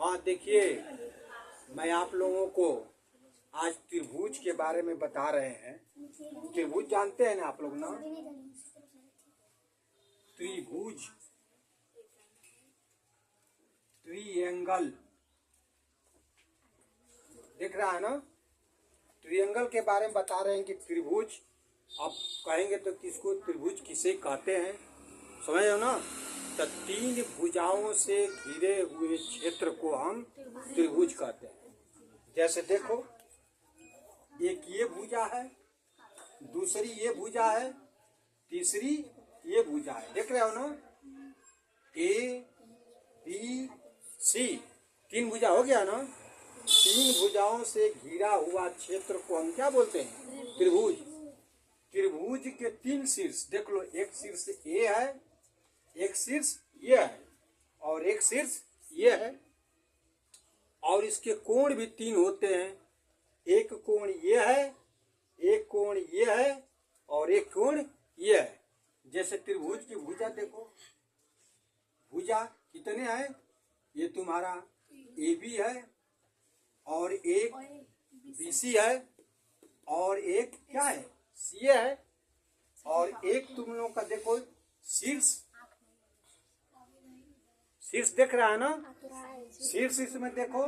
हाँ देखिए, मैं आप लोगों को आज त्रिभुज के बारे में बता रहे हैं। त्रिभुज जानते हैं ना आप लोग ना? त्रिभुज, ट्रिएंगल देख रहा है ना? ट्रिएंगल के बारे में बता रहे हैं कि त्रिभुज, आप कहेंगे तो किसको त्रिभुज किसे कहते हैं, समझ हो ना? तो तीन भुजाओं से घिरे हुए क्षेत्र को हम त्रिभुज कहते हैं। जैसे देखो, एक ये भुजा है, दूसरी ये भुजा है, तीसरी ये भुजा है। देख रहे हो ना? ए बी सी, तीन भुजा हो गया ना? तीन भुजाओं से घिरा हुआ क्षेत्र को हम क्या बोलते हैं? त्रिभुज। त्रिभुज के तीन शीर्ष देख लो, एक शीर्ष ए है, एक शीर्ष ये है और एक शीर्ष ये है। और इसके कोण भी तीन होते हैं, एक कोण ये है, एक कोण ये है और एक कोण ये है। जैसे त्रिभुज की भुजा देखो, भुजा कितने हैं? ये तुम्हारा ए बी है और एक बी सी है और एक क्या है? सी है। और एक तुम लोग का देखो शीर्ष, शीर्ष देख रहा है ना? शीर्ष इसमें देखो,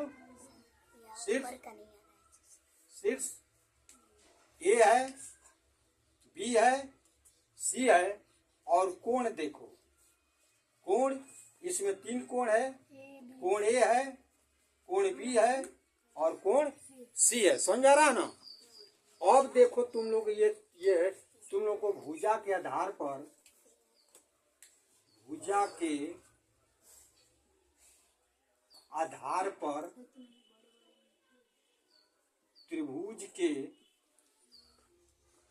शीर्ष ए है, बी है, सी है। और कोण देखो, कोण इसमें तीन कोण है, कोण ए है, कोण बी है और कोण सी है। समझा रहा ना? अब देखो तुम लोग, ये तुम लोग को भुजा के आधार पर, भुजा के आधार पर त्रिभुज के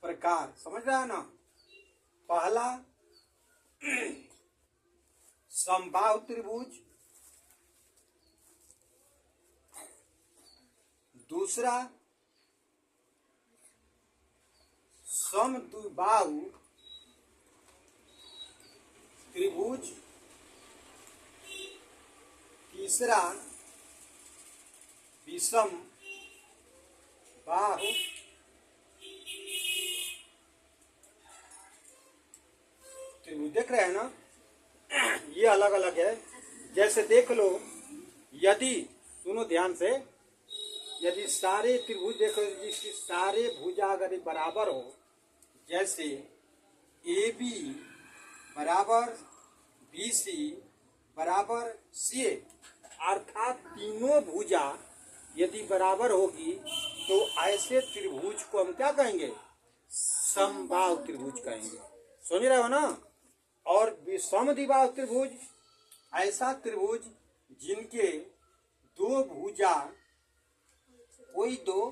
प्रकार समझ रहा है ना? पहला समबाहु त्रिभुज, दूसरा समद्विबाहु त्रिभुज, तीसरा विषम बाहु त्रिभुज। देख रहे हैं ना? ये अलग अलग है। जैसे देख लो, यदि सुनो ध्यान से, यदि सारे त्रिभुज देखो, जिसकी सारे भुजा अगर बराबर हो, जैसे ए बी बराबर बी सी बराबर सी, अर्थात तीनों भुजा यदि बराबर होगी तो ऐसे त्रिभुज को हम क्या कहेंगे? समबाहु त्रिभुज कहेंगे। समझ रहे हो ना? और समद्विबाहु त्रिभुज, ऐसा त्रिभुज जिनके दो भुजा, कोई दो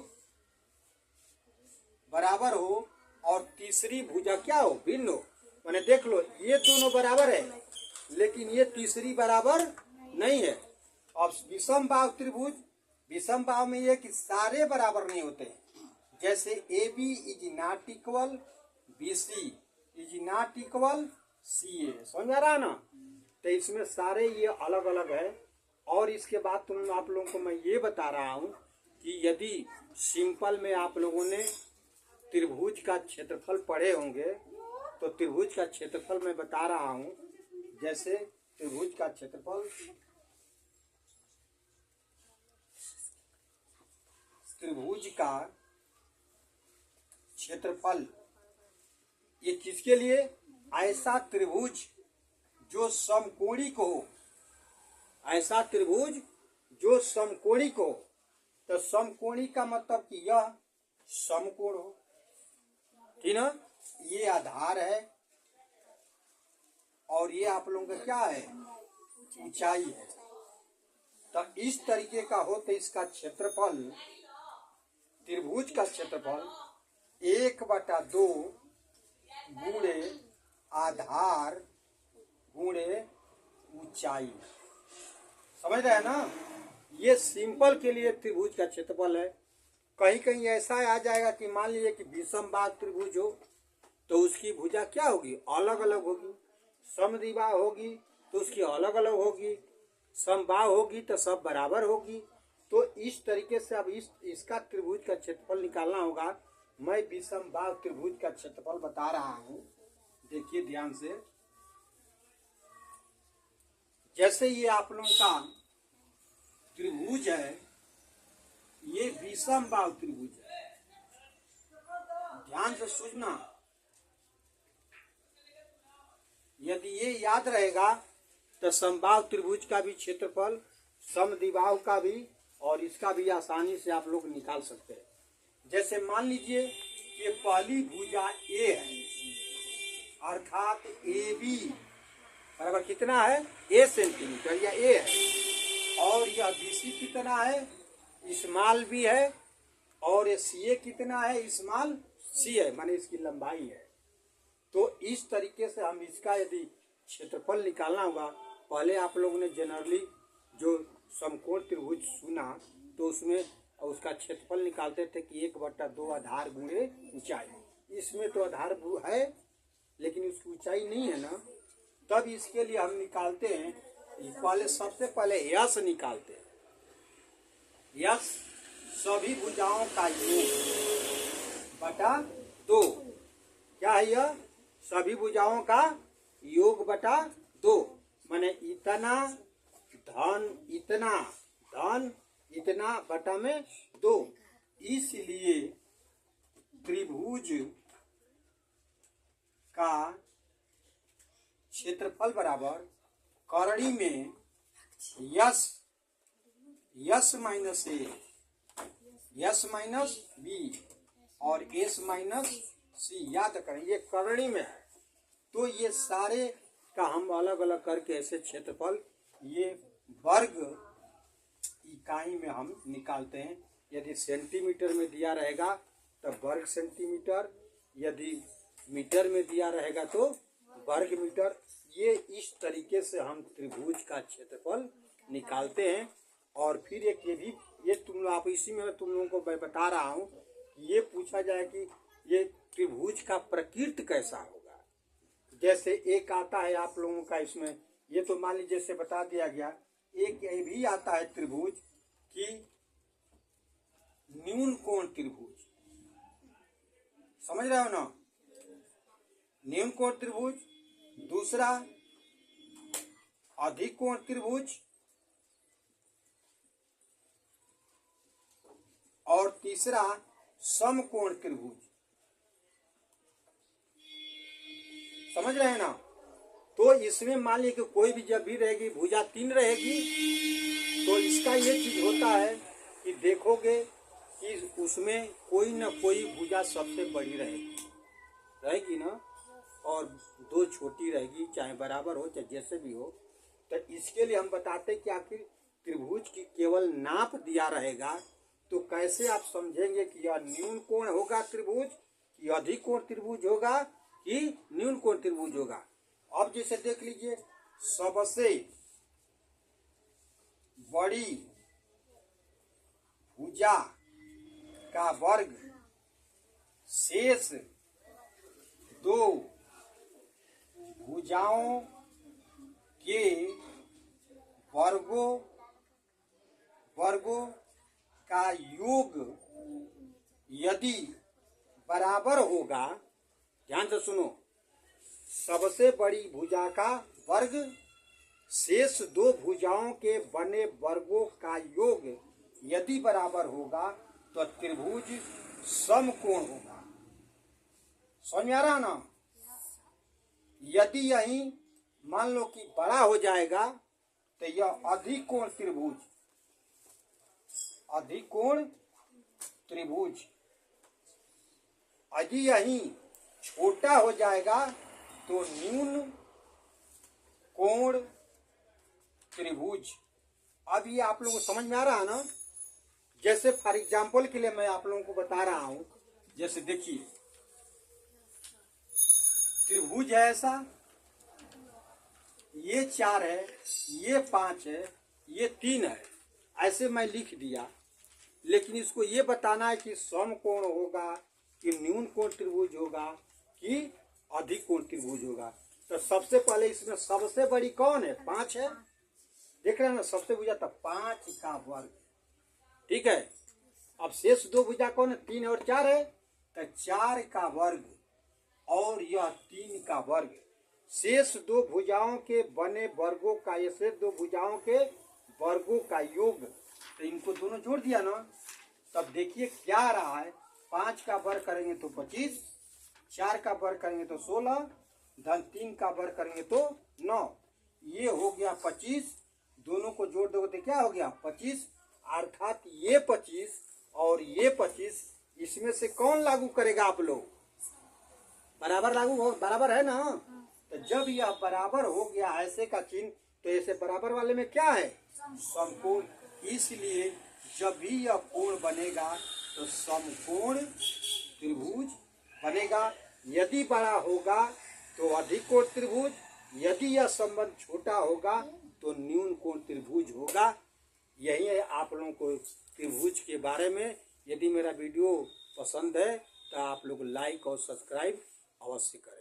बराबर हो और तीसरी भुजा क्या हो? भिन्न हो। मैंने देख लो, ये दोनों बराबर है लेकिन ये तीसरी बराबर नहीं है। अब विषम बाहु त्रिभुज, विषम बाहु में ये कि सारे बराबर नहीं होते। जैसे A B is not equal B C is not equal C A. समझ आ रहा ना? तो इसमें सारे ये अलग अलग है। और इसके बाद तुम आप लोगों को मैं ये बता रहा हूँ कि यदि सिंपल में आप लोगों ने त्रिभुज का क्षेत्रफल पढ़े होंगे, तो त्रिभुज का क्षेत्रफल मैं बता रहा हूँ। जैसे त्रिभुज का क्षेत्रफल, त्रिभुज का क्षेत्रफल ये किसके लिए? ऐसा त्रिभुज जो समकोणिक हो, ऐसा त्रिभुज जो समकोणिक हो। तो समकोणी का मतलब कि यह समकोण हो, ठीक ना? ये आधार है और ये आप लोगों का क्या है? ऊंचाई है। तो इस तरीके का हो तो इसका क्षेत्रफल, त्रिभुज का क्षेत्रफल 1/2 गुणे आधार गुणे ऊंचाई। समझ रहे हैं ना? ये सिंपल के लिए त्रिभुज का क्षेत्रफल है। कहीं कहीं ऐसा आ जाएगा कि मान लीजिए कि विषम बाहु त्रिभुज हो तो उसकी भुजा क्या होगी? अलग अलग होगी। समद्विबाहु होगी तो उसकी अलग अलग होगी। समबाहु होगी तो सब बराबर होगी। तो इस तरीके से अब इसका त्रिभुज का क्षेत्रफल निकालना होगा। मैं विषमबाहु त्रिभुज का क्षेत्रफल बता रहा हूं, देखिए ध्यान से। जैसे ये आप लोगों का त्रिभुज है, ये विषमबाहु त्रिभुज है, ध्यान से सुनना। यदि ये याद रहेगा तो समबाहु त्रिभुज का भी क्षेत्रफल, समद्विबाहु का भी और इसका भी आसानी से आप लोग निकाल सकते हैं। जैसे मान लीजिए कि पहली भुजा ए है, अर्थात ए बी बराबर कितना है, ए सेंटीमीटर या ए है, और यह बीसी कितना है, स्मॉल बी है, और ये सी ए कितना है, स्मॉल सी है, माने इसकी लंबाई है। तो इस तरीके से हम इसका यदि क्षेत्रफल निकालना होगा, पहले आप लोगों ने जनरली जो समकोण त्रिभुज सुना तो उसमें उसका क्षेत्रफल निकालते थे कि 1/2 आधार गुणे ऊंचाई। इसमें तो आधार है लेकिन उसकी ऊंचाई नहीं है ना, तब इसके लिए हम निकालते हैं, पहले सबसे पहले यश निकालते हैं। यश सभी भुजाओं का योग बटा 2। क्या है यह, सभी भुजाओं का योग बटा 2, माने इतना धन इतना, धन इतना बटा में 2। इसलिए त्रिभुज का क्षेत्रफल बराबर करणी में यस माइनस ए, यस माइनस बी और एस माइनस सी। याद करें ये करणी में है, तो ये सारे का हम अलग अलग करके ऐसे क्षेत्रफल ये वर्ग इकाई में हम निकालते हैं। यदि सेंटीमीटर में दिया रहेगा तो वर्ग सेंटीमीटर, यदि मीटर में दिया रहेगा तो वर्ग मीटर। ये इस तरीके से हम त्रिभुज का क्षेत्रफल निकालते हैं। और फिर एक ये भी, ये तुम आप इसी में तुम लोगों को मैं बता रहा हूँ, ये पूछा जाए कि ये त्रिभुज का प्रकृति कैसा होगा। जैसे एक आता है आप लोगों का इसमें, ये तो मान लीजिए जैसे बता दिया गया, एक ये भी आता है त्रिभुज की न्यून कोण त्रिभुज, समझ रहे हो ना, न्यून कोण त्रिभुज। दूसरा अधिक कोण त्रिभुज, और तीसरा समकोण त्रिभुज। समझ रहे हैं ना। तो इसमें मान लीजिए कि कोई भी जब भी रहेगी भुजा 3 रहेगी, तो इसका ये चीज होता है कि देखोगे कि उसमें कोई ना कोई भुजा सबसे बड़ी रहेगी ना, और 2 छोटी रहेगी, चाहे बराबर हो चाहे जैसे भी हो। तो इसके लिए हम बताते कि आखिर त्रिभुज की केवल नाप दिया रहेगा, तो कैसे आप समझेंगे कि यह न्यून कोण होगा त्रिभुज, कि अधिक कोण त्रिभुज होगा, कि न्यून कोण त्रिभुज होगा। अब जैसे देख लीजिए, सबसे बड़ी भुजा का वर्ग शेष 2 भुजाओं के वर्गों का योग यदि बराबर होगा, ध्यान से सुनो, सबसे बड़ी भुजा का वर्ग शेष 2 भुजाओं के बने वर्गों का योग यदि बराबर होगा तो त्रिभुज समकोण होगा। समझ में आ रहा ना। यदि यही मान लो कि बड़ा हो जाएगा तो यह अधिक कोण त्रिभुज, अधिक कोण त्रिभुज। यदि यही छोटा हो जाएगा तो न्यून कोण त्रिभुज। अब ये आप लोगों को समझ में आ रहा है ना। जैसे फॉर एग्जाम्पल के लिए मैं आप लोगों को बता रहा हूं, जैसे देखिए त्रिभुज है ऐसा, ये 4 है, ये 5 है, ये 3 है, ऐसे मैं लिख दिया। लेकिन इसको ये बताना है कि समकोण होगा, कि न्यून कोण त्रिभुज होगा, कि अधिक कोण त्रिभुज होगा। तो सबसे पहले इसमें सबसे बड़ी कौन है, 5 है। देख रहे हैं ना, सबसे भुजा था 5 का वर्ग। ठीक है, अब शेष 2 भुजा कौन है? 3 और 4 है, तो 4 का वर्ग और यह 3 का वर्ग। शेष 2 भुजाओं के बने वर्गों का, ये शेष 2 भुजाओं के वर्गों का योग, तो इनको दोनों जोड़ दिया ना, तब देखिए क्या आ रहा है। 5 का वर्ग करेंगे तो 25, 4 का वर्ग करेंगे तो 16, धन 3 का वर्ग करेंगे तो 9, ये हो गया 25। दोनों को जोड़ दोगे तो क्या हो गया? 25। अर्थात ये 25 और ये 25, इसमें से कौन लागू करेगा आप लोग? बराबर लागू हो, बराबर है ना। तो जब यह बराबर हो गया ऐसे का चिन्ह, तो ऐसे बराबर वाले में क्या है? समकोण। इसलिए जब भी यह कोण बनेगा तो समकोण त्रिभुज बनेगा। यदि बड़ा होगा तो अधिक कोण त्रिभुज, यदि यह संबंध छोटा होगा तो न्यून कोण त्रिभुज होगा। यही है आप लोगों को त्रिभुज के बारे में। यदि मेरा वीडियो पसंद है तो आप लोग लाइक और सब्सक्राइब अवश्य करें।